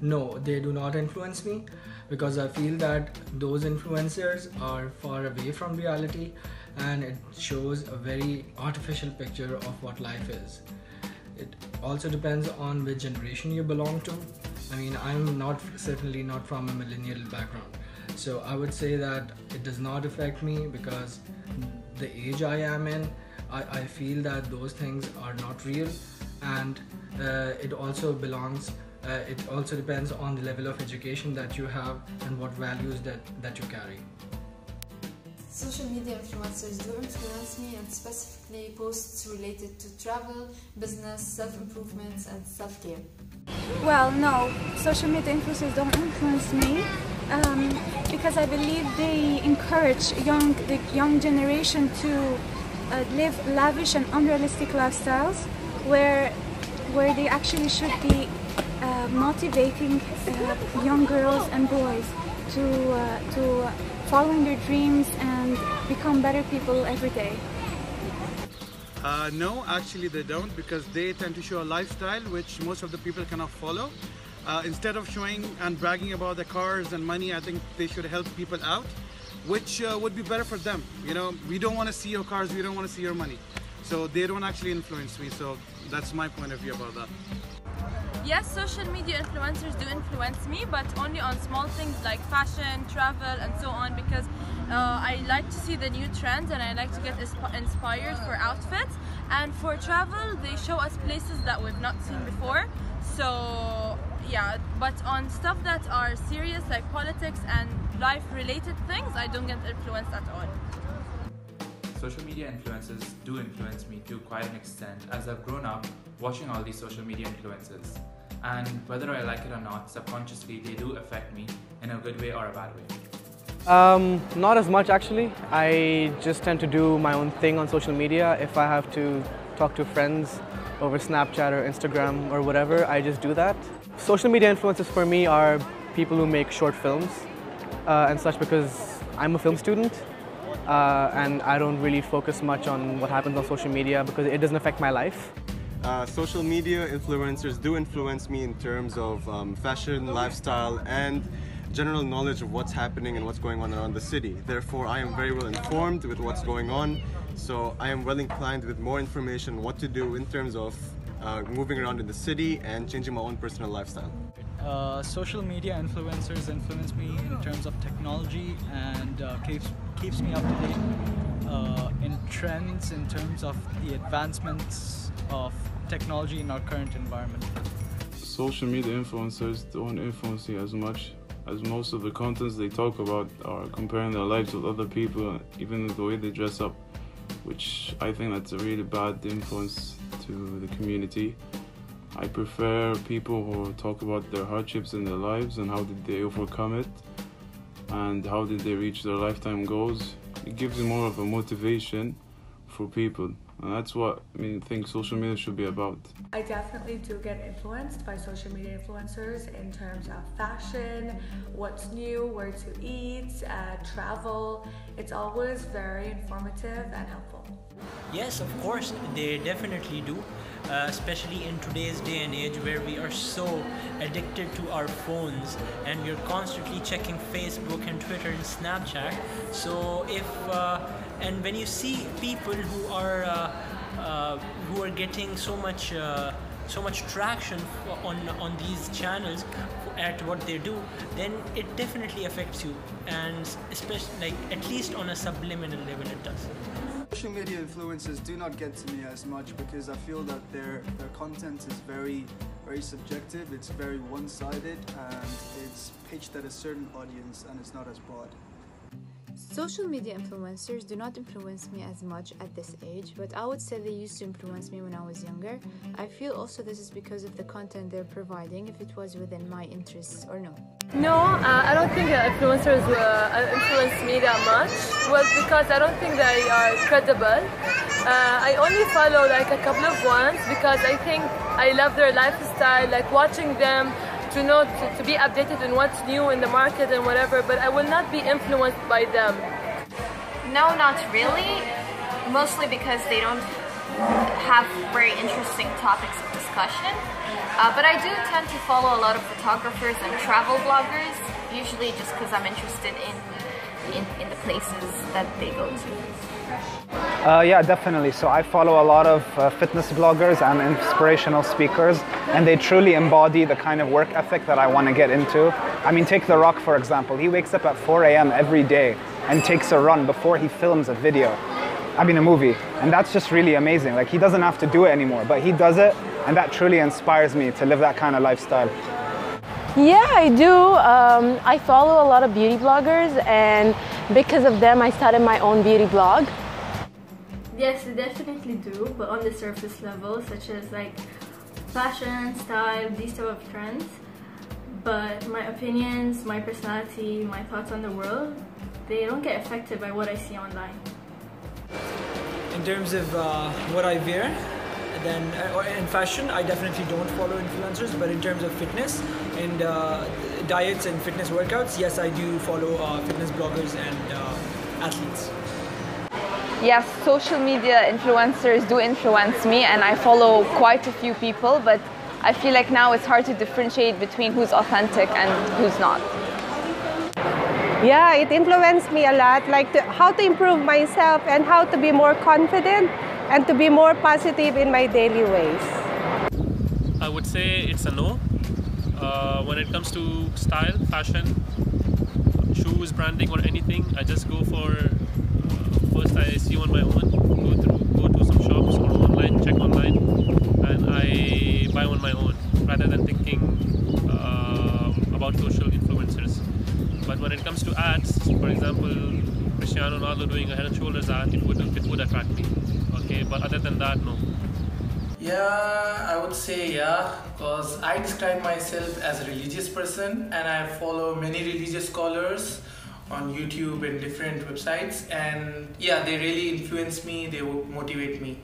No, they do not influence me because I feel that those influencers are far away from reality and it shows a very artificial picture of what life is. It also depends on which generation you belong to. I mean, I'm certainly not from a millennial background. So I would say that it does not affect me because the age I am in, I feel that those things are not real, and it also depends on the level of education that you have and what values that you carry. Social media influencers do influence me, and specifically posts related to travel, business, self-improvements and self-care. Well, no, social media influencers don't influence me because I believe they encourage the young generation to live lavish and unrealistic lifestyles where they actually should be motivating young girls and boys to following their dreams and become better people every day. No, actually they don't, because they tend to show a lifestyle which most of the people cannot follow. Instead of showing and bragging about the cars and money, I think they should help people out, which would be better for them. You know, we don't want to see your cars, we don't want to see your money. So they don't actually influence me, so that's my point of view about that. Yes, social media influencers do influence me, but only on small things like fashion, travel and so on, because I like to see the new trends and I like to get inspired for outfits. And for travel, they show us places that we've not seen before. So yeah, but on stuff that are serious like politics and life-related things, I don't get influenced at all. Social media influencers do influence me to quite an extent, as I've grown up watching all these social media influencers. And whether I like it or not, subconsciously they do affect me in a good way or a bad way. Not as much actually. I just tend to do my own thing on social media. If I have to talk to friends over Snapchat or Instagram or whatever, I just do that. Social media influencers for me are people who make short films and such, because I'm a film student and I don't really focus much on what happens on social media because it doesn't affect my life. Social media influencers do influence me in terms of fashion, lifestyle and general knowledge of what's happening and what's going on around the city. Therefore, I am very well informed with what's going on, so I am well inclined with more information what to do in terms of moving around in the city and changing my own personal lifestyle. Social media influencers influence me in terms of technology and keeps me up to date in trends in terms of the advancements of technology in our current environment. Social media influencers don't influence me as much, as most of the contents they talk about are comparing their lives with other people, even the way they dress up, which I think that's a really bad influence to the community. I prefer people who talk about their hardships in their lives and how did they overcome it and how did they reach their lifetime goals. It gives you more of a motivation for people, and that's what I think social media should be about. I definitely do get influenced by social media influencers in terms of fashion, what's new, where to eat, travel. It's always very informative and helpful. Yes, of course, they definitely do, especially in today's day and age where we are so addicted to our phones and we're constantly checking Facebook and Twitter and Snapchat. So and when you see people who are getting so much traction on these channels at what they do, then it definitely affects you, and especially at least on a subliminal level it does. Social media influencers do not get to me as much because I feel that their content is very subjective, it's very one-sided, and it's pitched at a certain audience and it's not as broad. Social media influencers do not influence me as much at this age, but I would say they used to influence me when I was younger. I feel also this is because of the content they're providing, if it was within my interests or no. No, I don't think influencers influence me that much. Well, because I don't think they are credible. I only follow like a couple of ones because I think I love their lifestyle, like watching them, to know to be updated on what's new in the market and whatever, but I will not be influenced by them. No, not really. Mostly because they don't have very interesting topics of discussion. But I do tend to follow a lot of photographers and travel bloggers, usually just because I'm interested in the places that they go to. Yeah, definitely. So I follow a lot of fitness bloggers and inspirational speakers, and they truly embody the kind of work ethic that I want to get into. I mean, take The Rock, for example. He wakes up at 4 a.m. every day and takes a run before he films a movie. And that's just really amazing. Like, he doesn't have to do it anymore, but he does it, and that truly inspires me to live that kind of lifestyle. Yeah, I do. I follow a lot of beauty bloggers, and because of them, I started my own beauty blog. Yes, I definitely do, but on the surface level, such as like fashion, style, these type of trends. But my opinions, my personality, my thoughts on the world, they don't get affected by what I see online. In terms of what I wear, then in fashion, I definitely don't follow influencers. But in terms of fitness and diets and fitness workouts, yes, I do follow fitness bloggers and athletes. Yes, social media influencers do influence me, and I follow quite a few people, but I feel like now it's hard to differentiate between who's authentic and who's not. Yeah, it influenced me a lot, like how to improve myself and how to be more confident and to be more positive in my daily ways. I would say it's a no. When it comes to style, fashion, shoes, branding or anything, I just go for first I see on my own, go to some shops or online, check online, and I buy on my own rather than thinking about social influencers. But when it comes to ads, for example, Cristiano Ronaldo doing a Head and Shoulders ad, it would attract me. Okay, but other than that, no. Yeah, I would say yeah, because I describe myself as a religious person and I follow many religious scholars on YouTube and different websites, and yeah, they really influence me, they motivate me.